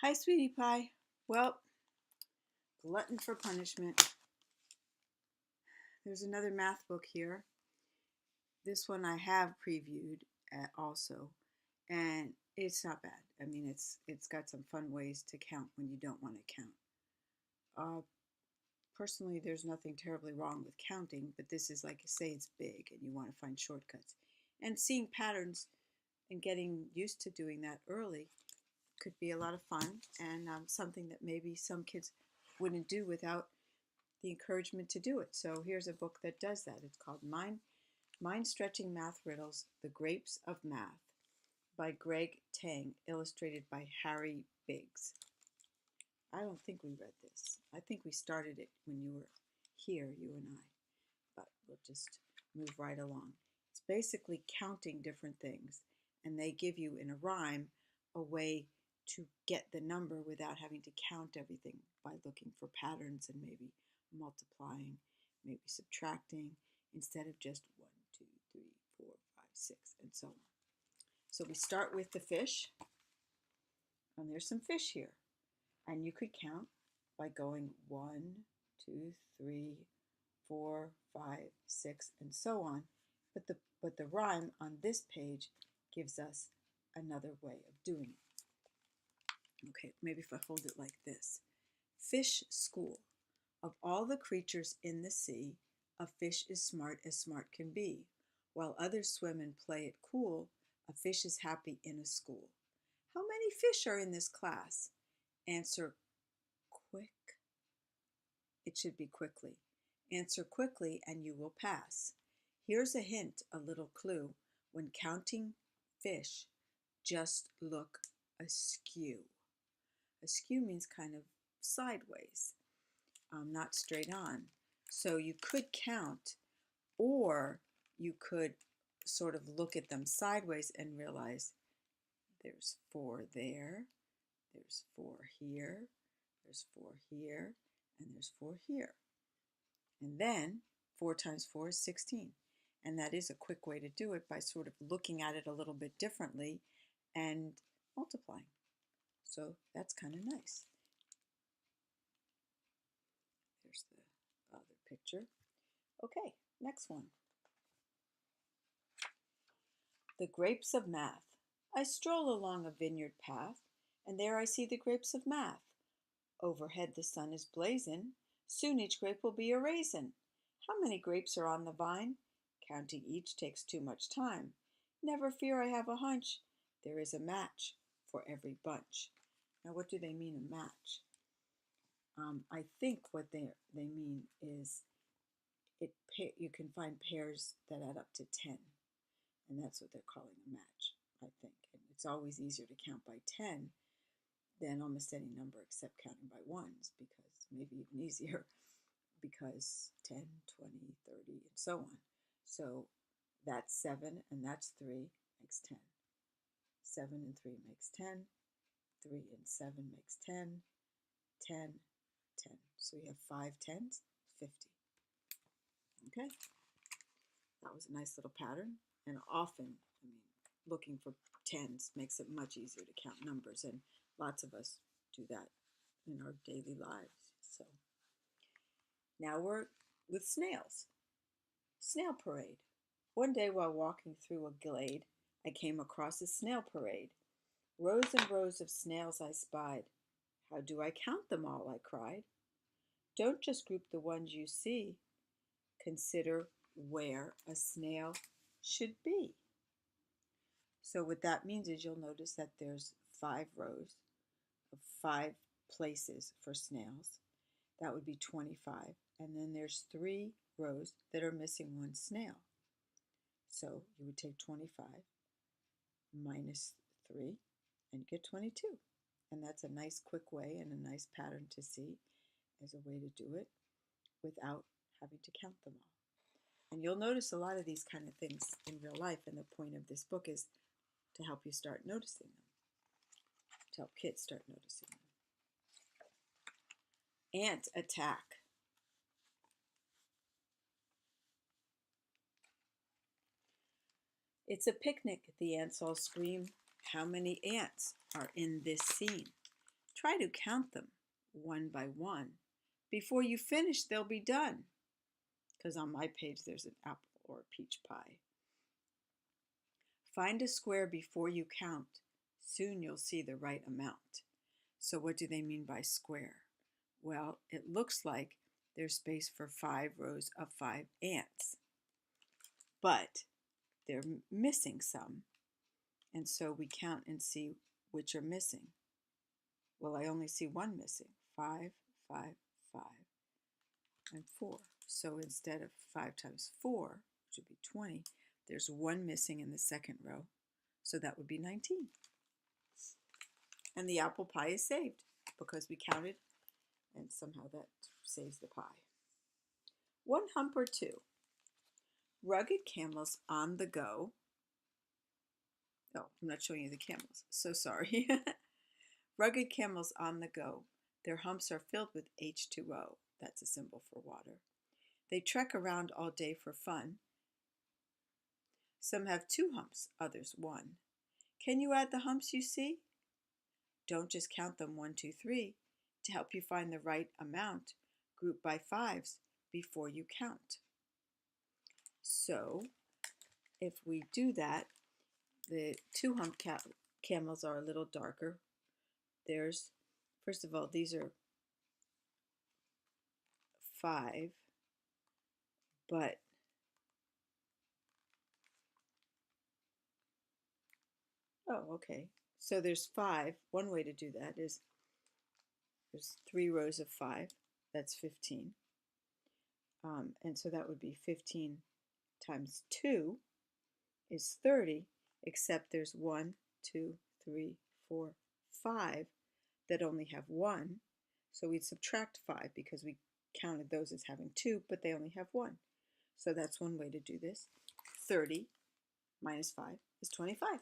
Hi, sweetie pie. Well, glutton for punishment. There's another math book here. This one I have previewed also, and it's not bad. I mean, it's got some fun ways to count when you don't want to count. Uh, Personally, there's nothing terribly wrong with counting, but this is like you say, it's big, and you want to find shortcuts. And seeing patterns and getting used to doing that early could be a lot of fun, and something that maybe some kids wouldn't do without the encouragement to do it. So here's a book that does that. It's called Mind Stretching Math Riddles, The Grapes of Math by Greg Tang, illustrated by Harry Biggs. I don't think we read this. I think we started it when you were here, you and I, but we'll just move right along. It's basically counting different things, and they give you in a rhyme a way to get the number without having to count everything by looking for patterns and maybe multiplying, maybe subtracting, instead of just 1, 2, 3, 4, 5, 6, and so on. So we start with the fish, and there's some fish here. And you could count by going 1, 2, 3, 4, 5, 6, and so on. But the rhyme on this page gives us another way of doing it. Okay, maybe if I hold it like this. Fish school. Of all the creatures in the sea, a fish is smart as smart can be. While others swim and play it cool, a fish is happy in a school. How many fish are in this class? Answer quick. It should be quickly. Answer quickly and you will pass. Here's a hint, a little clue. When counting fish, just look askew. Askew means kind of sideways, not straight on. So you could count, or you could sort of look at them sideways and realize there's 4 there, there's 4 here, there's 4 here, and there's 4 here. And then 4 times 4 is 16. And that is a quick way to do it, by sort of looking at it a little bit differently and multiplying. So that's kind of nice. There's the other picture. Okay, next one. The grapes of math. I stroll along a vineyard path, and there I see the grapes of math. Overhead the sun is blazing. Soon each grape will be a raisin. How many grapes are on the vine? Counting each takes too much time. Never fear, I have a hunch. There is a match for every bunch. Now, what do they mean, a match? I think what they mean is you can find pairs that add up to 10, and that's what they're calling a match, I think. And it's always easier to count by 10 than almost any number except counting by ones, because maybe even easier, because 10, 20, 30, and so on. So that's 7 and that's 3 makes 10. 7 and 3 makes 10. 3 and 7 makes 10. 10, 10. So we have 5 tens, 50. Okay, that was a nice little pattern. And often, I mean, looking for tens makes it much easier to count numbers, and lots of us do that in our daily lives. So now we're with snails. Snail parade. One day while walking through a glade, I came across a snail parade. Rows and rows of snails I spied. How do I count them all? I cried. Don't just group the ones you see. Consider where a snail should be. So what that means is you'll notice that there's 5 rows of 5 places for snails. That would be 25. And then there's 3 rows that are missing 1 snail. So you would take 25 minus 3 and get 22. And that's a nice quick way and a nice pattern to see as a way to do it without having to count them all. And you'll notice a lot of these kind of things in real life, and the point of this book is to help you start noticing them, to help kids start noticing them. Ant attack. It's a picnic, the ants all scream. How many ants are in this scene? Try to count them one by one. Before you finish, they'll be done. Because on my page, there's an apple or a peach pie. Find a square before you count. Soon you'll see the right amount. So what do they mean by square? Well, it looks like there's space for 5 rows of 5 ants. But they're missing some. And so we count and see which are missing. Well, I only see one missing. 5, 5, 5, and 4. So instead of 5 times 4, which would be 20, there's one missing in the second row. So that would be 19. And the apple pie is saved because we counted, and somehow that saves the pie. 1 hump or 2. Rugged camels on the go. Oh, I'm not showing you the camels. So sorry. Rugged camels on the go. Their humps are filled with H2O. That's a symbol for water. They trek around all day for fun. Some have 2 humps, others 1. Can you add the humps you see? Don't just count them 1, 2, 3. To help you find the right amount, group by 5s before you count. So if we do that, the 2 hump camels are a little darker. First of all, these are 5, but oh, okay. So there's 5. One way to do that is there's 3 rows of 5. That's 15. And so that would be 15 times 2 is 30, except there's 1, 2, 3, 4, 5 that only have 1. So we'd subtract 5 because we counted those as having 2, but they only have 1. So that's one way to do this. 30 minus 5 is 25.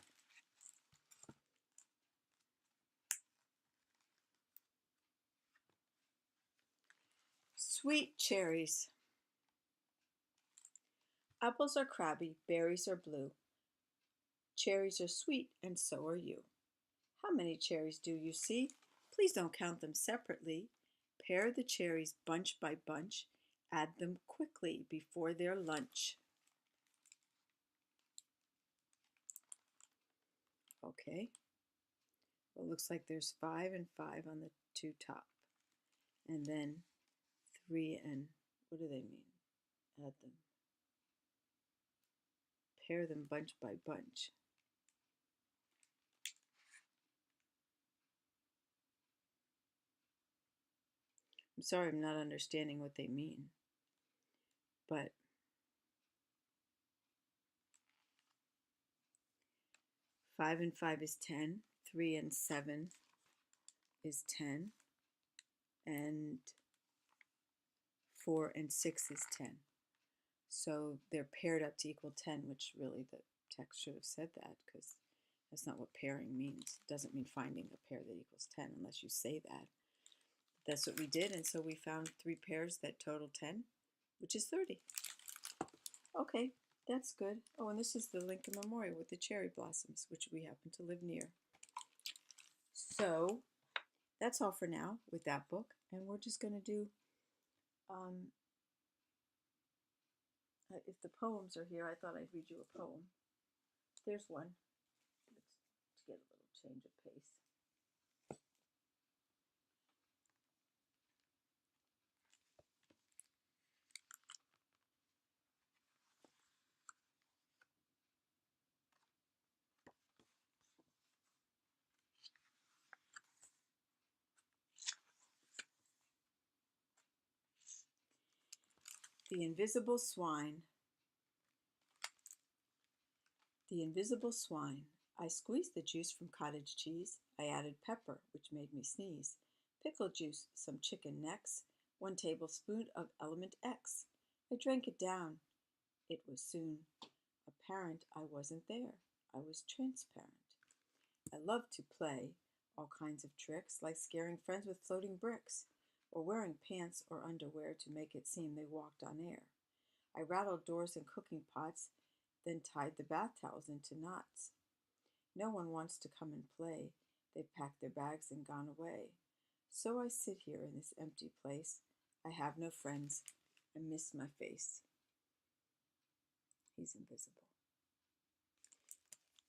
Sweet cherries. Apples are crabby, berries are blue. Cherries are sweet, and so are you. How many cherries do you see? Please don't count them separately. Pare the cherries bunch by bunch. Add them quickly before their lunch. Okay. Well, it looks like there's 5 and 5 on the 2 top. And then 3 and, what do they mean? Add them. Pair them bunch by bunch. I'm sorry, I'm not understanding what they mean. But 5 and 5 is 10. 3 and 7 is 10. And 4 and 6 is 10. So they're paired up to equal 10, which really the text should have said that, because that's not what pairing means. It doesn't mean finding a pair that equals 10 unless you say that. That's what we did, and so we found 3 pairs that total 10, which is 30. Okay, that's good. Oh, and this is the Lincoln Memorial with the cherry blossoms, which we happen to live near. So that's all for now with that book, and we're just going to do, if the poems are here, I thought I'd read you a poem. There's one. Let's get a little change of pace. The Invisible Swine. The invisible swine. I squeezed the juice from cottage cheese. I added pepper, which made me sneeze. Pickle juice, some chicken necks, 1 tablespoon of element X. I drank it down. It was soon apparent I wasn't there. I was transparent. I loved to play all kinds of tricks, like scaring friends with floating bricks, or wearing pants or underwear to make it seem they walked on air. I rattled doors and cooking pots, then tied the bath towels into knots. No one wants to come and play. They've packed their bags and gone away. So I sit here in this empty place. I have no friends. I miss my face. He's invisible.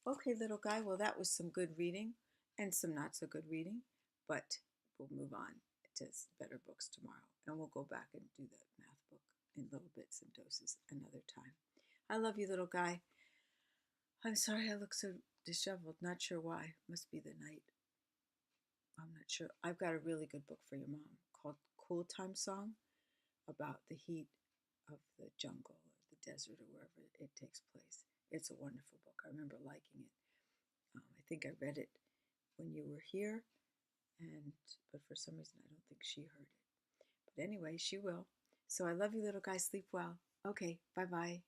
Okay, little guy, well, that was some good reading and some not so good reading, but we'll move on to better books tomorrow, and we'll go back and do the math book in little bits and doses another time. I love you, little guy. I'm sorry I look so disheveled. Not sure why. Must be the night. I'm not sure. I've got a really good book for your mom called Cool Time Song about the heat of the jungle or the desert or wherever it takes place. It's a wonderful book. I remember liking it. I think I read it when you were here, and but for some reason I don't think she heard it. But anyway, she will. So I love you, little guy. Sleep well. Okay, bye bye.